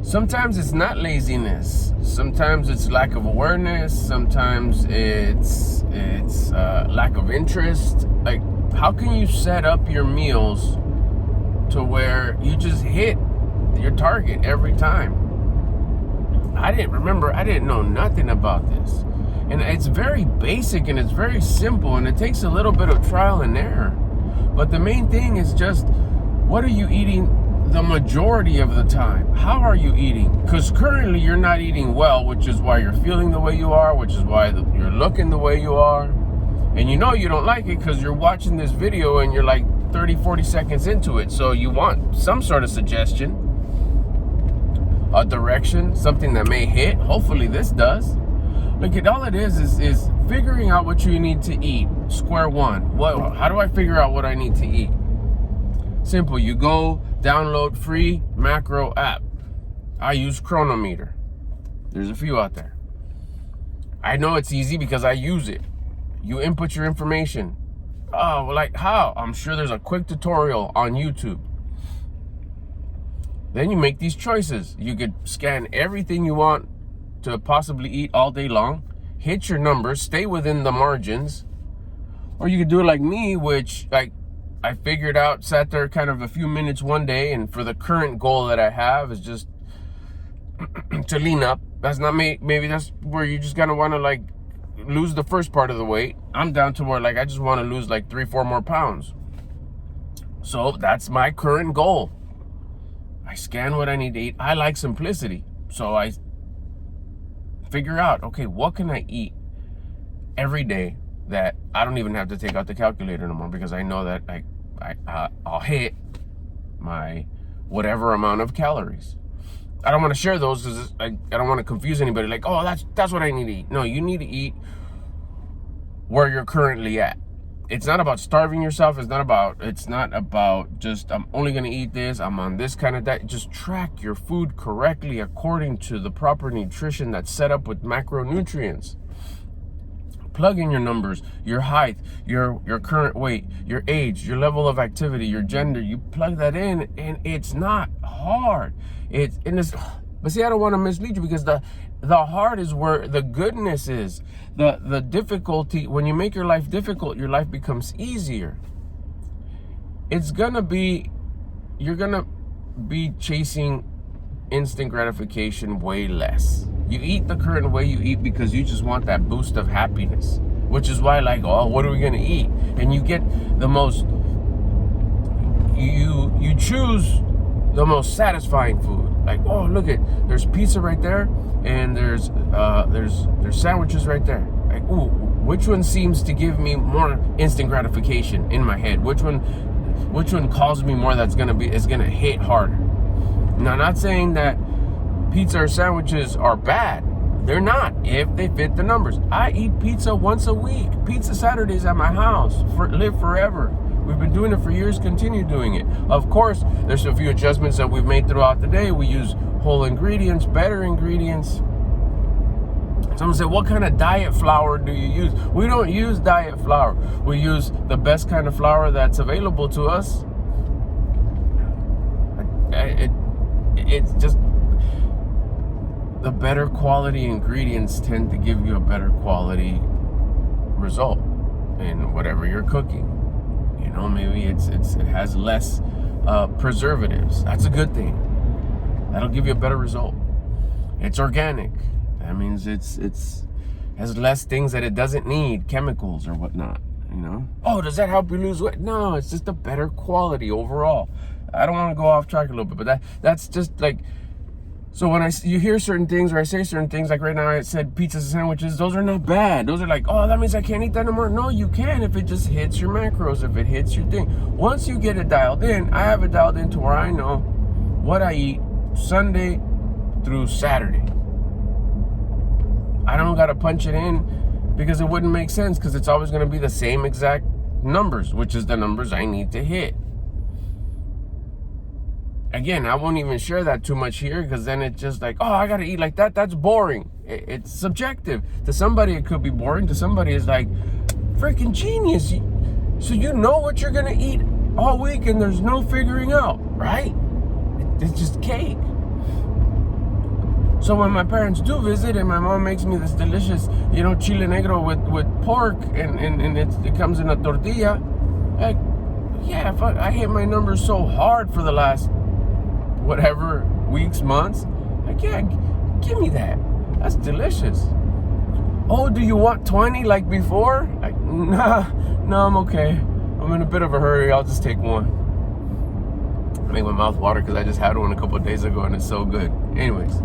Sometimes it's not laziness. Sometimes it's lack of awareness. Sometimes it's lack of interest. Like, how can you set up your meals to where you just hit your target every time? I didn't know nothing about this. And it's very basic and it's very simple and it takes a little bit of trial and error. But the main thing is just, what are you eating the majority of the time? How are you eating? Because currently you're not eating well, which is why you're feeling the way you are, which is why you're looking the way you are. And you know you don't like it because you're watching this video and you're like 30, 40 seconds into it. So you want some sort of suggestion, a direction, something that may hit. Hopefully this does. Look, all it is figuring out what you need to eat. Square one. How do I figure out what I need to eat? Simple. You go download free macro app. I use Chronometer. There's a few out there. I know it's easy because I use it. You input your information. Oh, well, like how? I'm sure there's a quick tutorial on YouTube. Then you make these choices. You could scan everything you want to possibly eat all day long, hit your numbers, stay within the margins, or you could do it like me, which like I figured out, sat there kind of a few minutes one day, and for the current goal that I have is just to lean up. That's not maybe that's where you just gonna want to like lose the first part of the weight. I'm down to where like I just want to lose like 3-4 more pounds. So that's my current goal. I scan what I need to eat. I like simplicity, so I figure out, okay, what can I eat every day that I don't even have to take out the calculator no more, because I know that I'll hit my whatever amount of calories. I don't want to share those because I don't want to confuse anybody. Like, oh, that's what I need to eat. No, you need to eat where you're currently at. It's not about starving yourself. It's not about just, I'm only going to eat this. I'm on this kind of diet. Just track your food correctly according to the proper nutrition that's set up with macronutrients. Plug in your numbers, your height, your current weight, your age, your level of activity, your gender. You plug that in, and it's not hard. But see, I don't want to mislead you, because the hard is where the goodness is. The difficulty, when you make your life difficult, your life becomes easier. You're gonna be chasing instant gratification way less. You eat the current way you eat because you just want that boost of happiness, which is why, like, oh, what are we gonna eat? And you get the most, you choose the most satisfying food. Like, oh, look there's pizza right there, and there's sandwiches right there. Like, ooh, which one seems to give me more instant gratification in my head? Which one calls me more? Is gonna hit harder. Now, not saying that pizza or sandwiches are bad. They're not, if they fit the numbers. I eat pizza once a week. Pizza Saturdays at my house. Live forever. We've been doing it for years, continue doing it. Of course, there's a few adjustments that we've made throughout the day. We use whole ingredients, better ingredients. Someone said, what kind of diet flour do you use? We don't use diet flour. We use the best kind of flour that's available to us. It's just the better quality ingredients tend to give you a better quality result in whatever you're cooking. You know, maybe it has less preservatives. That's a good thing. That'll give you a better result. It's organic. That means it's has less things that it doesn't need, chemicals or whatnot. You know. Oh, does that help you lose weight? No, it's just a better quality overall. I don't want to go off track a little bit, but that's just like. So when you hear certain things, or I say certain things, like right now I said pizzas and sandwiches, those are not bad. Those are like, oh, that means I can't eat that no more. No, you can if it just hits your macros, if it hits your thing. Once you get it dialed in, I have it dialed in to where I know what I eat Sunday through Saturday. I don't got to punch it in because it wouldn't make sense, because it's always going to be the same exact numbers, which is the numbers I need to hit. Again, I won't even share that too much here, because then it's just like, oh, I gotta eat like that. That's boring. It's subjective. To somebody, it could be boring. To somebody, it's like, freaking genius. So you know what you're gonna eat all week, and there's no figuring out, right? It's just cake. So when my parents do visit and my mom makes me this delicious, chile negro with pork and it comes in a tortilla, like, yeah, I hit my numbers so hard for the last whatever weeks, months. Like, yeah, give me that. That's delicious. Oh, do you want 20 like before? Like, no, I'm okay. I'm in a bit of a hurry. I'll just take one. I make my mouth water because I just had one a couple of days ago and it's so good. Anyways,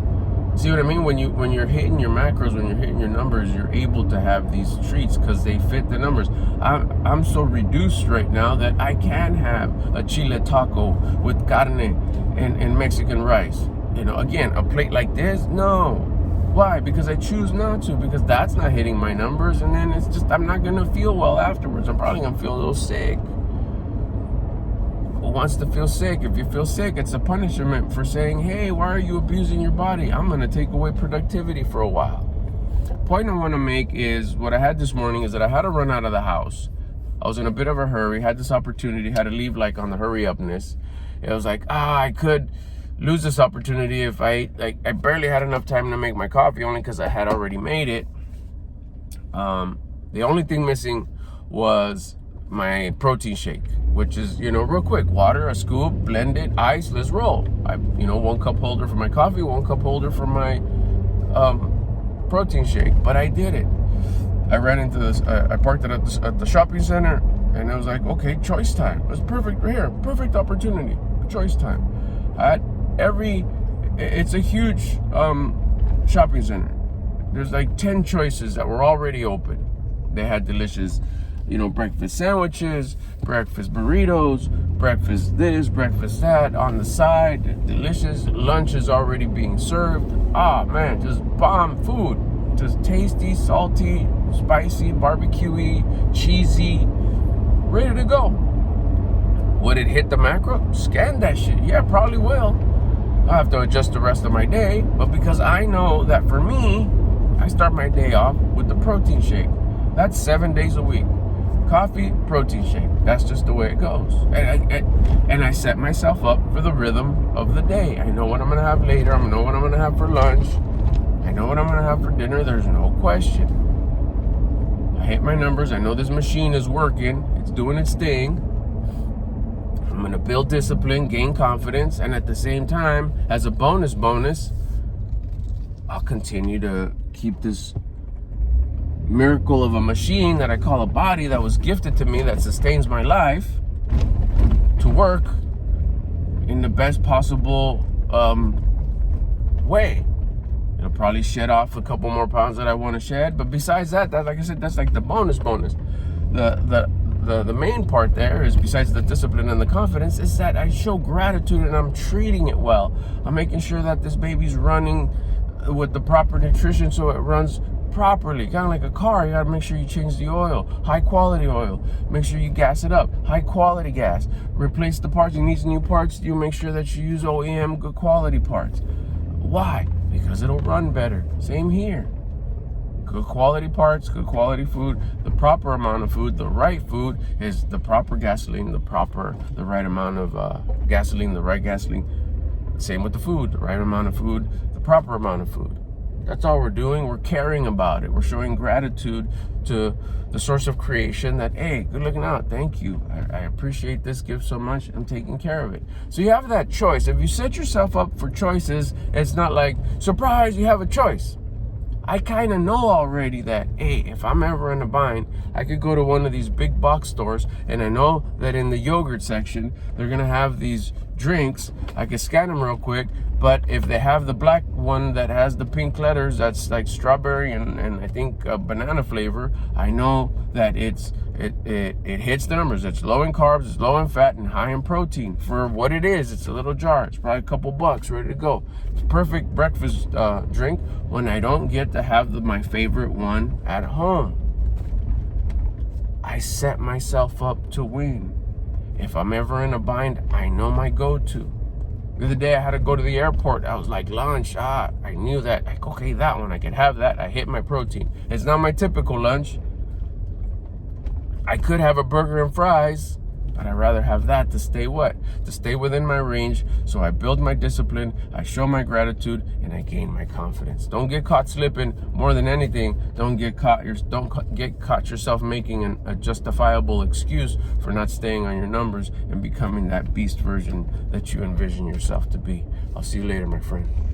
see what I mean? When you're hitting your macros, when you're hitting your numbers, you're able to have these treats because they fit the numbers. I'm so reduced right now that I can have a chile taco with carne and Mexican rice. Again, a plate like this, no. Why? Because I choose not to, because that's not hitting my numbers, and then it's just, I'm not gonna feel well afterwards. I'm probably gonna feel a little sick. Who wants to feel sick? If you feel sick, it's a punishment for saying, hey, why are you abusing your body? I'm gonna take away productivity for a while. Point I wanna make is, what I had this morning is that I had to run out of the house. I was in a bit of a hurry, had this opportunity, had to leave like on the hurry upness. It was like, I could lose this opportunity if I barely had enough time to make my coffee, only because I had already made it. The only thing missing was my protein shake, which is, real quick, water, a scoop, blend it, ice, let's roll. 1 cup holder for my coffee, 1 cup holder for my protein shake. But I did it. I ran into this, I parked it at the shopping center, and it was like, okay, choice time. It was perfect right here, perfect opportunity, choice time. It's a huge shopping center. There's like 10 choices that were already open. They had delicious, breakfast sandwiches, breakfast burritos, breakfast this, breakfast that on the side, delicious. Lunch is already being served. Man, just bomb food. Just tasty, salty, spicy, barbecuey, cheesy, ready to go. Would it hit the macro? Scan that shit. Yeah, probably will. I'll have to adjust the rest of my day, but because I know that for me, I start my day off with the protein shake. That's 7 days a week. Coffee, protein shake. That's just the way it goes. And I set myself up for the rhythm of the day. I know what I'm going to have later. I know what I'm going to have for lunch. I know what I'm going to have for dinner. There's no question. I hit my numbers. I know this machine is working. It's doing its thing. I'm going to build discipline, gain confidence, and at the same time, as a bonus, I'll continue to keep this miracle of a machine that I call a body that was gifted to me, that sustains my life, to work in the best possible way. It'll probably shed off a couple more pounds that I want to shed, but besides that, like I said, that's like the bonus. The main part there is, besides the discipline and the confidence, is that I show gratitude and I'm treating it well. I'm making sure that this baby's running with the proper nutrition so it runs properly. Kind of like a car, you gotta make sure you change the oil, high quality oil. Make sure you gas it up, high quality gas. Replace the parts. You need new parts, you make sure that you use OEM, good quality parts. Why? Because it'll run better. Same here. Good quality parts, good quality food, the proper amount of food. The right food is the proper gasoline, the right amount of gasoline, the right gasoline. Same with the food, the right amount of food, the proper amount of food. That's all we're doing. We're caring about it. We're showing gratitude to the source of creation that, hey, good looking out. Thank you. I appreciate this gift so much. I'm taking care of it. So you have that choice. If you set yourself up for choices, it's not like, surprise, you have a choice. I kind of know already that, hey, if I'm ever in a bind, I could go to one of these big box stores, and I know that in the yogurt section, they're going to have these drinks. I could scan them real quick, but if they have the black one that has the pink letters, that's like strawberry and I think banana flavor, I know that it hits the numbers. It's low in carbs, it's low in fat, and high in protein. For what it is, it's a little jar. It's probably a couple bucks, ready to go. It's perfect breakfast drink when I don't get to have my favorite one at home. I set myself up to win. If I'm ever in a bind, I know my go-to. The other day I had to go to the airport. I was like, lunch, I knew that. Like, okay, that one, I can have that. I hit my protein. It's not my typical lunch. I could have a burger and fries, But I'd rather have that to stay what? To stay within my range, so I build my discipline, I show my gratitude, and I gain my confidence. Don't get caught slipping. More than anything, don't get caught yourself making a justifiable excuse for not staying on your numbers and becoming that beast version that you envision yourself to be. I'll see you later, my friend.